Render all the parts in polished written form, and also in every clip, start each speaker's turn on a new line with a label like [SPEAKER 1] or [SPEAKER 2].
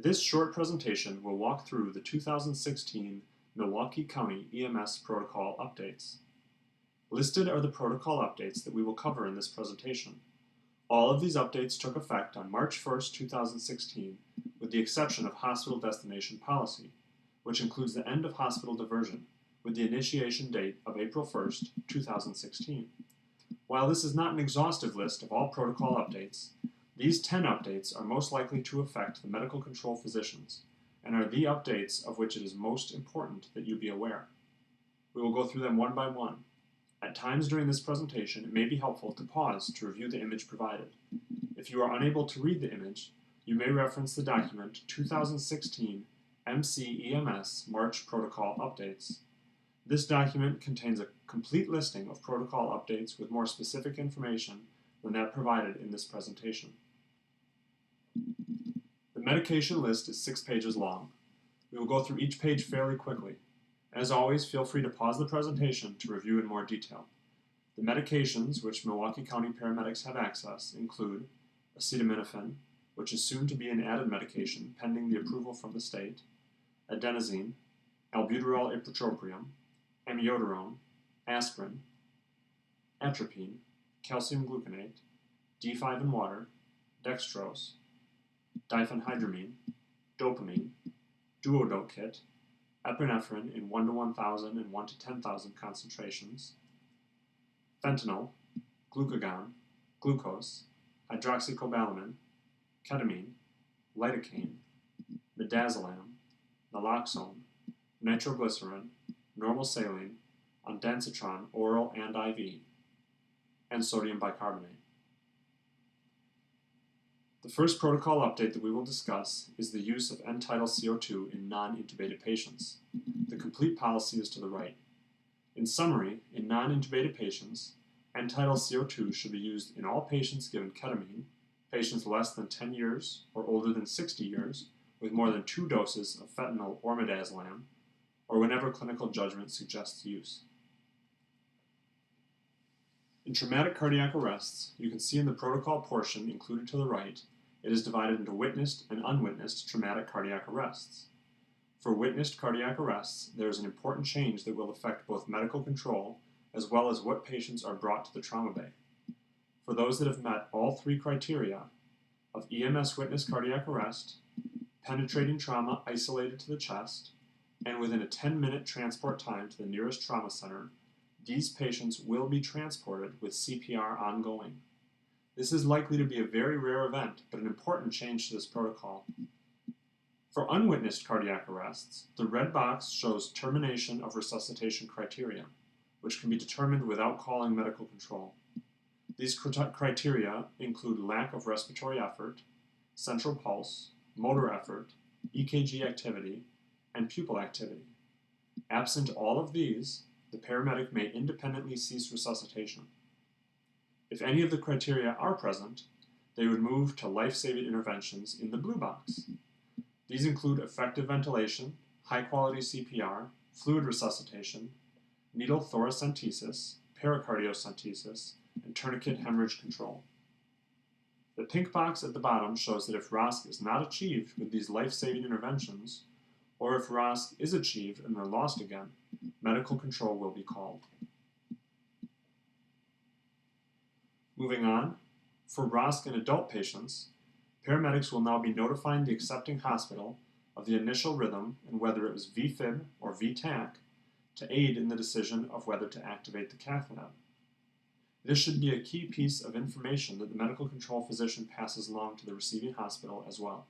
[SPEAKER 1] This short presentation will walk through the 2016 Milwaukee County EMS protocol updates. Listed are the protocol updates that we will cover in this presentation. All of these updates took effect on March 1st, 2016, with the exception of hospital destination policy, which includes the end of hospital diversion, with the initiation date of April 1st, 2016. While this is not an exhaustive list of all protocol updates, these 10 updates are most likely to affect the medical control physicians, and are the updates of which it is most important that you be aware. We will go through them one by one. At times during this presentation, it may be helpful to pause to review the image provided. If you are unable to read the image, you may reference the document 2016 MC-EMS March Protocol Updates. This document contains a complete listing of protocol updates with more specific information than that provided in this presentation. The medication list is 6 pages long. We will go through each page fairly quickly. As always, feel free to pause the presentation to review in more detail. The medications which Milwaukee County paramedics have access include acetaminophen, which is soon to be an added medication pending the approval from the state, adenosine, albuterol ipratropium, amiodarone, aspirin, atropine, calcium gluconate, D5 in water, dextrose, diphenhydramine, dopamine, duodope kit, epinephrine in 1 to 1,000 and 1 to 10,000 concentrations, fentanyl, glucagon, glucose, hydroxycobalamin, ketamine, lidocaine, midazolam, naloxone, nitroglycerin, normal saline, ondansetron oral and IV, and sodium bicarbonate. The first protocol update that we will discuss is the use of end-tidal CO2 in non-intubated patients. The complete policy is to the right. In summary, in non-intubated patients, end-tidal CO2 should be used in all patients given ketamine, patients less than 10 years or older than 60 years, with more than 2 doses of fentanyl or midazolam, or whenever clinical judgment suggests use. In traumatic cardiac arrests, you can see in the protocol portion included to the right, it is divided into witnessed and unwitnessed traumatic cardiac arrests. For witnessed cardiac arrests, there is an important change that will affect both medical control as well as what patients are brought to the trauma bay. For those that have met all 3 criteria of EMS witnessed cardiac arrest, penetrating trauma isolated to the chest, and within a 10-minute transport time to the nearest trauma center, these patients will be transported with CPR ongoing. This is likely to be a very rare event, but an important change to this protocol. For unwitnessed cardiac arrests, the red box shows termination of resuscitation criteria, which can be determined without calling medical control. These criteria include lack of respiratory effort, central pulse, motor effort, EKG activity, and pupil activity. Absent all of these, the paramedic may independently cease resuscitation. If any of the criteria are present, they would move to life-saving interventions in the blue box. These include effective ventilation, high-quality CPR, fluid resuscitation, needle thoracentesis, pericardiocentesis, and tourniquet hemorrhage control. The pink box at the bottom shows that if ROSC is not achieved with these life-saving interventions, or if ROSC is achieved and then lost again, medical control will be called. Moving on, for ROSC in adult patients, paramedics will now be notifying the accepting hospital of the initial rhythm and whether it was VFib or VTAC to aid in the decision of whether to activate the cath lab. This should be a key piece of information that the medical control physician passes along to the receiving hospital as well.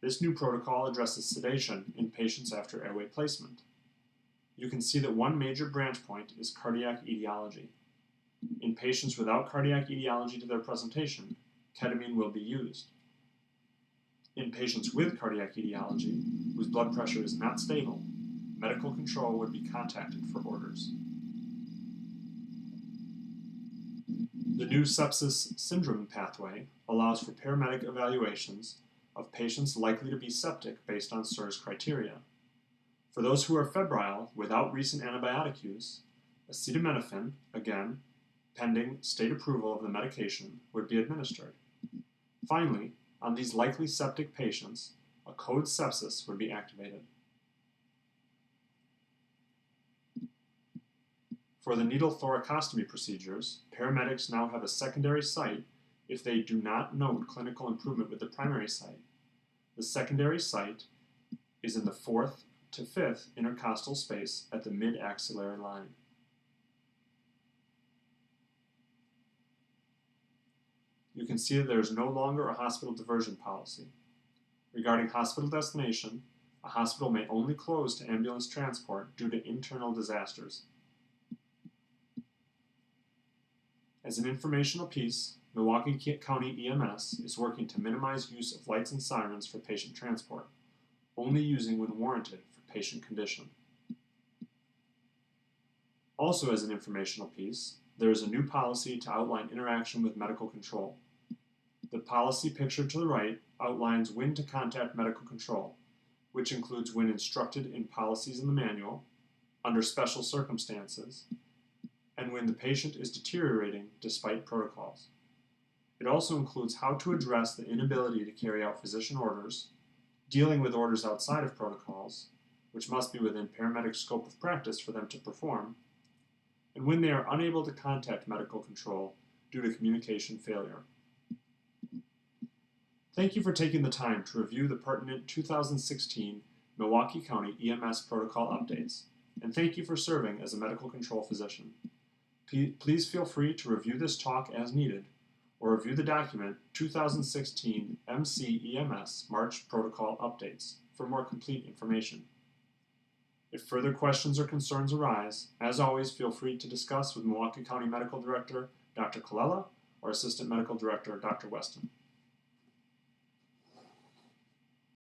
[SPEAKER 1] This new protocol addresses sedation in patients after airway placement. You can see that one major branch point is cardiac etiology. In patients without cardiac etiology to their presentation, ketamine will be used. In patients with cardiac etiology, whose blood pressure is not stable, medical control would be contacted for orders. The new sepsis syndrome pathway allows for paramedic evaluations of patients likely to be septic based on SIRS criteria. For those who are febrile without recent antibiotic use, acetaminophen, again, pending state approval of the medication, would be administered. Finally, on these likely septic patients, a code sepsis would be activated. For the needle thoracostomy procedures, paramedics now have a secondary site if they do not note clinical improvement with the primary site. The secondary site is in the 4th to 5th intercostal space at the mid-axillary line. You can see that there is no longer a hospital diversion policy. Regarding hospital destination, a hospital may only close to ambulance transport due to internal disasters. As an informational piece, Milwaukee County EMS is working to minimize use of lights and sirens for patient transport, only using when warranted for patient condition. Also as an informational piece, there is a new policy to outline interaction with medical control. The policy pictured to the right outlines when to contact medical control, which includes when instructed in policies in the manual, under special circumstances, and when the patient is deteriorating despite protocols. It also includes how to address the inability to carry out physician orders, dealing with orders outside of protocols, which must be within paramedic scope of practice for them to perform, and when they are unable to contact medical control due to communication failure. Thank you for taking the time to review the pertinent 2016 Milwaukee County EMS protocol updates, and thank you for serving as a medical control physician. Please feel free to review this talk as needed, or review the document 2016 MC-EMS March Protocol Updates for more complete information. If further questions or concerns arise, as always, feel free to discuss with Milwaukee County Medical Director Dr. Colella or Assistant Medical Director Dr. Weston.